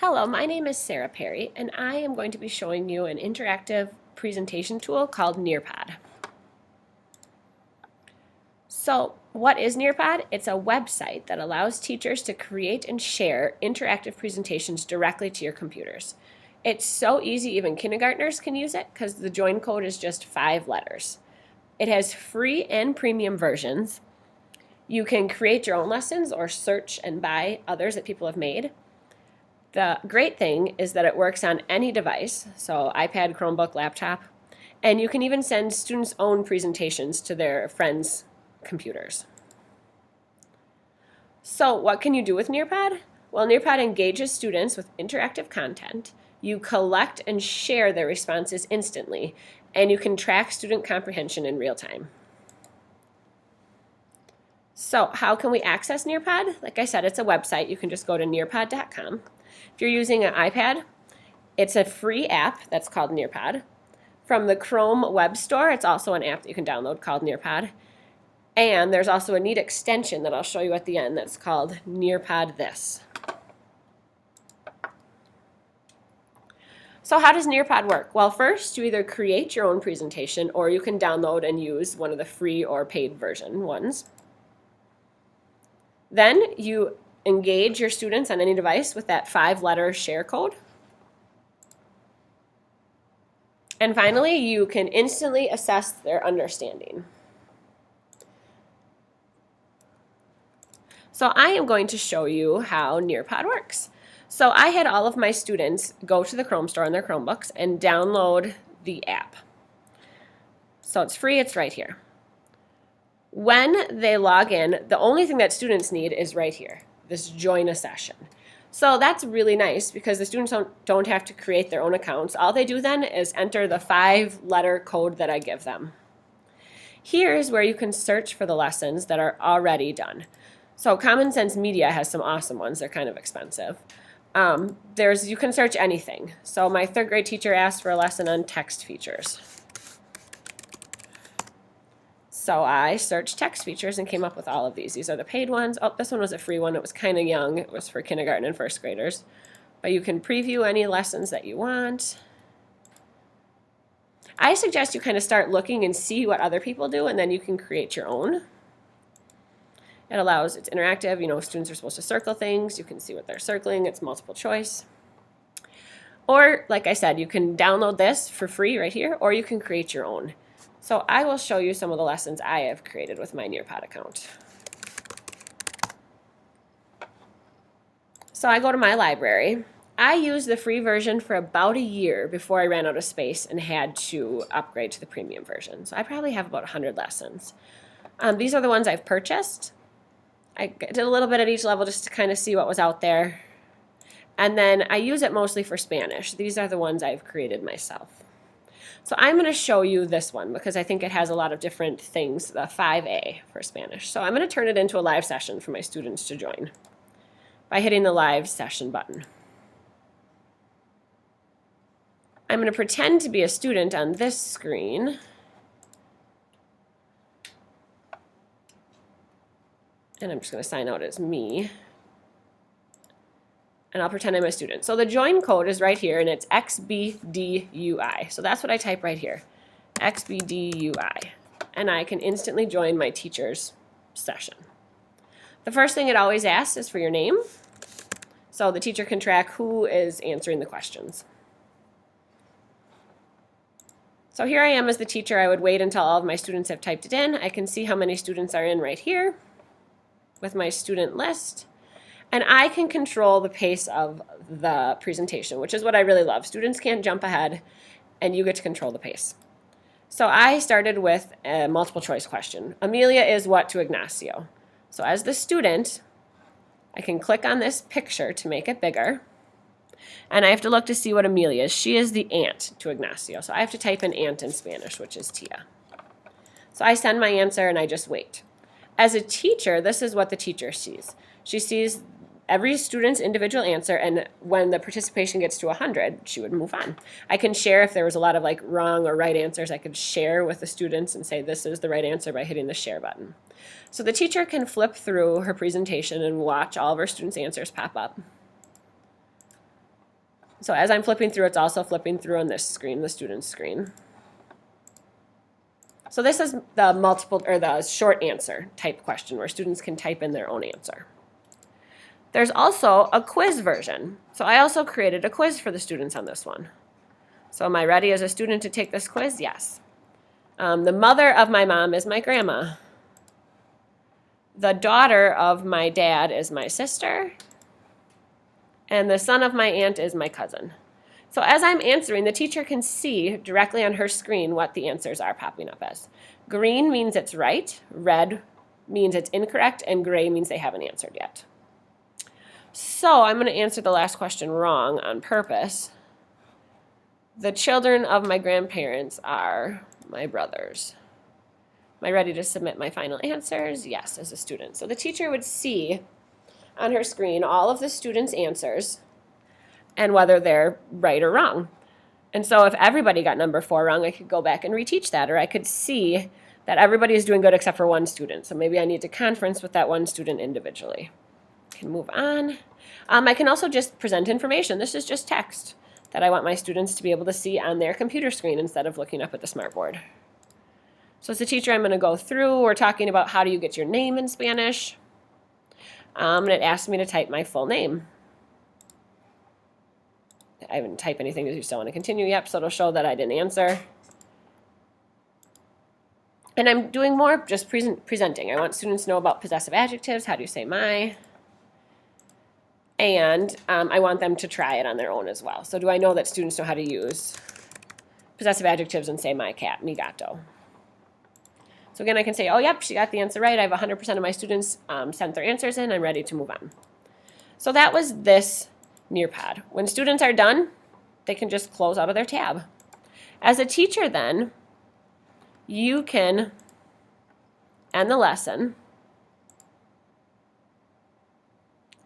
Hello, my name is Sarah Perry, and I am going to be showing you an interactive presentation tool called Nearpod. So, what is Nearpod? It's a website that allows teachers to create and share interactive presentations directly to your computers. It's so easy, even kindergartners can use it because the join code is just 5 letters. It has free and premium versions. You can create your own lessons or search and buy others that people have made. The great thing is that it works on any device, so iPad, Chromebook, laptop, and you can even send students' own presentations to their friends' computers. So what can you do with Nearpod? Well, Nearpod engages students with interactive content. You collect and share their responses instantly, and you can track student comprehension in real time. So how can we access Nearpod? Like I said, it's a website. You can just go to nearpod.com. If you're using an iPad, it's a free app that's called Nearpod. From the Chrome Web Store, it's also an app that you can download called Nearpod. And there's also a neat extension that I'll show you at the end that's called Nearpod This. So how does Nearpod work? Well, first you either create your own presentation or you can download and use one of the free or paid version ones. Then you engage your students on any device with that 5-letter share code. And finally, you can instantly assess their understanding. So I am going to show you how Nearpod works. So I had all of my students go to the Chrome store on their Chromebooks and download the app. So it's free, it's right here. When they log in, the only thing that students need is right here, this join a session. So that's really nice because the students don't have to create their own accounts. All they do then is enter the 5-letter code that I give them. Here's where you can search for the lessons that are already done. So Common Sense Media has some awesome ones. They're kind of expensive. You can search anything. So my 3rd grade teacher asked for a lesson on text features. So I searched text features and came up with all of these. These are the paid ones. Oh, this one was a free one. It was kind of young. It was for kindergarten and 1st graders. But you can preview any lessons that you want. I suggest you kind of start looking and see what other people do, and then you can create your own. It's interactive. Students are supposed to circle things. You can see what they're circling. It's multiple choice. Or, like I said, you can download this for free right here, or you can create your own. So I will show you some of the lessons I have created with my Nearpod account. So I go to my library. I used the free version for about a year before I ran out of space and had to upgrade to the premium version. So I probably have about 100 lessons. These are the ones I've purchased. I did a little bit at each level just to kind of see what was out there. And then I use it mostly for Spanish. These are the ones I've created myself. So I'm going to show you this one because I think it has a lot of different things, the 5A for Spanish. So I'm going to turn it into a live session for my students to join by hitting the live session button. I'm going to pretend to be a student on this screen. And I'm just going to sign out as me. And I'll pretend I'm a student. So the join code is right here, and it's XBDUI. So that's what I type right here, XBDUI. And I can instantly join my teacher's session. The first thing it always asks is for your name, so the teacher can track who is answering the questions. So here I am as the teacher. I would wait until all of my students have typed it in. I can see how many students are in right here with my student list. And I can control the pace of the presentation, which is what I really love. Students can't jump ahead, and you get to control the pace. So I started with a multiple choice question. Amelia is what to Ignacio? So as the student, I can click on this picture to make it bigger. And I have to look to see what Amelia is. She is the aunt to Ignacio. So I have to type in aunt in Spanish, which is Tia. So I send my answer, and I just wait. As a teacher, this is what the teacher sees. She sees every student's individual answer, and when the participation gets to 100, she would move on. I can share if there was a lot of wrong or right answers. I could share with the students and say this is the right answer by hitting the share button. So the teacher can flip through her presentation and watch all of her students' answers pop up. So as I'm flipping through, it's also flipping through on this screen, the student's screen. So this is the multiple or the short answer type question where students can type in their own answer. There's also a quiz version. So I also created a quiz for the students on this one. So am I ready as a student to take this quiz? Yes. The mother of my mom is my grandma. The daughter of my dad is my sister. And the son of my aunt is my cousin. So as I'm answering, the teacher can see directly on her screen what the answers are popping up as. Green means it's right, red means it's incorrect, and gray means they haven't answered yet. So I'm going to answer the last question wrong on purpose. The children of my grandparents are my brothers. Am I ready to submit my final answers? Yes, as a student. So the teacher would see on her screen all of the students' answers and whether they're right or wrong. And so if everybody got number 4 wrong, I could go back and reteach that, or I could see that everybody is doing good except for one student. So maybe I need to conference with that one student individually. I can move on. I can also just present information. This is just text that I want my students to be able to see on their computer screen instead of looking up at the smartboard. So as a teacher, I'm going to go through. We're talking about how do you get your name in Spanish. And it asked me to type my full name. I haven't typed anything. Do you still want to continue? Yep, so it'll show that I didn't answer. And I'm doing more just presenting. I want students to know about possessive adjectives. How do you say my? And I want them to try it on their own as well. So do I know that students know how to use possessive adjectives and say my cat, mi gato? So again, I can say, oh, yep, she got the answer right. I have 100% of my students sent their answers in. I'm ready to move on. So that was this Nearpod. When students are done, they can just close out of their tab. As a teacher then, you can end the lesson.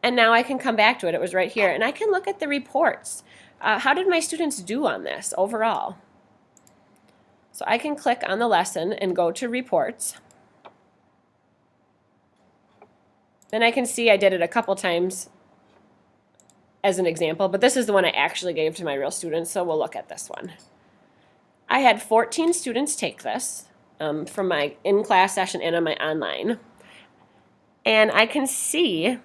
And now I can come back to it. It was right here. And I can look at the reports. How did my students do on this overall? So I can click on the lesson and go to reports. Then I can see I did it a couple times as an example, but this is the one I actually gave to my real students, so we'll look at this one. I had 14 students take this from my in-class session and on my online. And I can see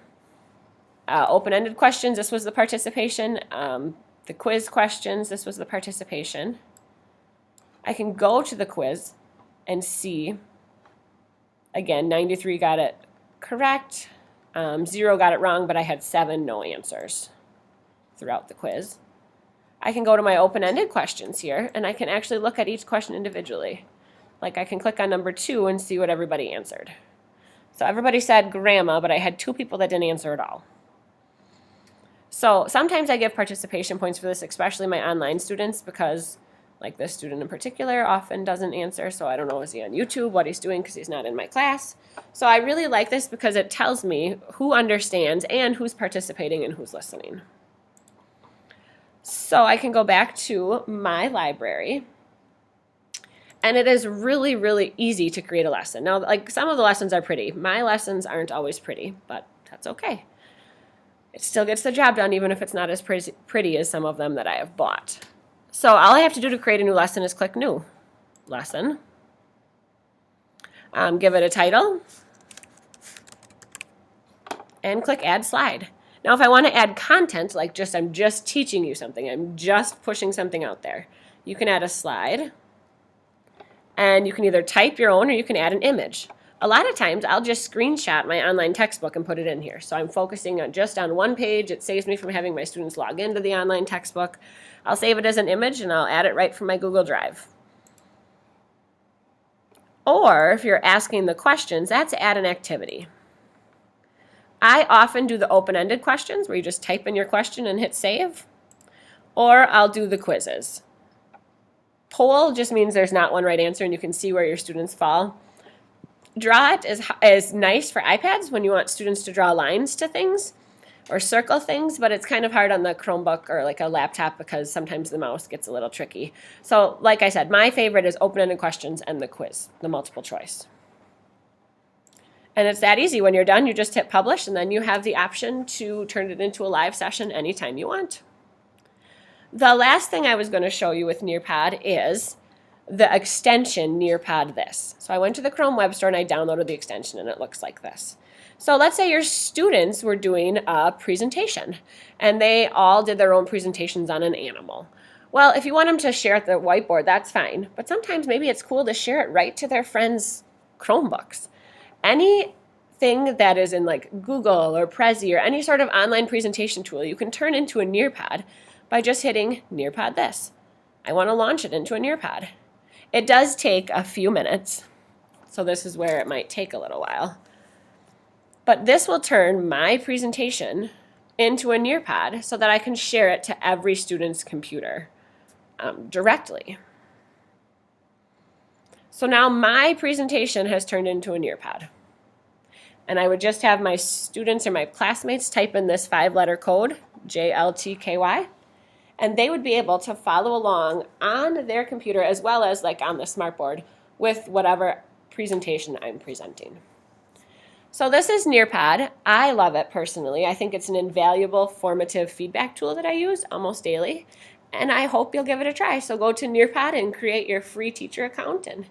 open-ended questions, this was the participation. The quiz questions, this was the participation. I can go to the quiz and see, again, 93 got it correct, 0 got it wrong, but I had 7 no answers throughout the quiz. I can go to my open-ended questions here, and I can actually look at each question individually. Like I can click on number 2 and see what everybody answered. So everybody said grandma, but I had 2 people that didn't answer at all. So sometimes I give participation points for this, especially my online students, because like this student in particular often doesn't answer, so I don't know, is he on YouTube, what he's doing, because he's not in my class. So I really like this because it tells me who understands and who's participating and who's listening. So I can go back to my library, and it is really, really easy to create a lesson. Now, like some of the lessons are pretty. My lessons aren't always pretty, but that's okay. It still gets the job done, even if it's not as pretty as some of them that I have bought. So all I have to do to create a new lesson is click New Lesson. Give it a title. And click Add Slide. Now if I want to add content, like I'm just teaching you something, I'm just pushing something out there, you can add a slide. And you can either type your own or you can add an image. A lot of times I'll just screenshot my online textbook and put it in here. So I'm focusing on just on one page. It saves me from having my students log into the online textbook. I'll save it as an image and I'll add it right from my Google Drive. Or if you're asking the questions, that's add an activity. I often do the open-ended questions where you just type in your question and hit save. Or I'll do the quizzes. Poll just means there's not one right answer and you can see where your students fall. Draw It is nice for iPads when you want students to draw lines to things or circle things, but it's kind of hard on the Chromebook or like a laptop because sometimes the mouse gets a little tricky. So like I said, my favorite is open-ended questions and the quiz, the multiple choice. And it's that easy. When you're done, you just hit publish and then you have the option to turn it into a live session anytime you want. The last thing I was going to show you with Nearpod is the extension Nearpod this. So I went to the Chrome Web Store and I downloaded the extension, and it looks like this. So let's say your students were doing a presentation and they all did their own presentations on an animal. Well, if you want them to share at the whiteboard, that's fine. But sometimes maybe it's cool to share it right to their friends' Chromebooks. Anything that is in like Google or Prezi or any sort of online presentation tool, you can turn into a Nearpod by just hitting Nearpod this. I want to launch it into a Nearpod. It does take a few minutes, so this is where it might take a little while. But this will turn my presentation into a Nearpod so that I can share it to every student's computer directly. So now my presentation has turned into a Nearpod. And I would just have my students or my classmates type in this 5-letter code, JLTKY, and they would be able to follow along on their computer as well as like on the smartboard with whatever presentation I'm presenting. So this is Nearpod. I love it personally. I think it's an invaluable formative feedback tool that I use almost daily, and I hope you'll give it a try. So go to Nearpod and create your free teacher account and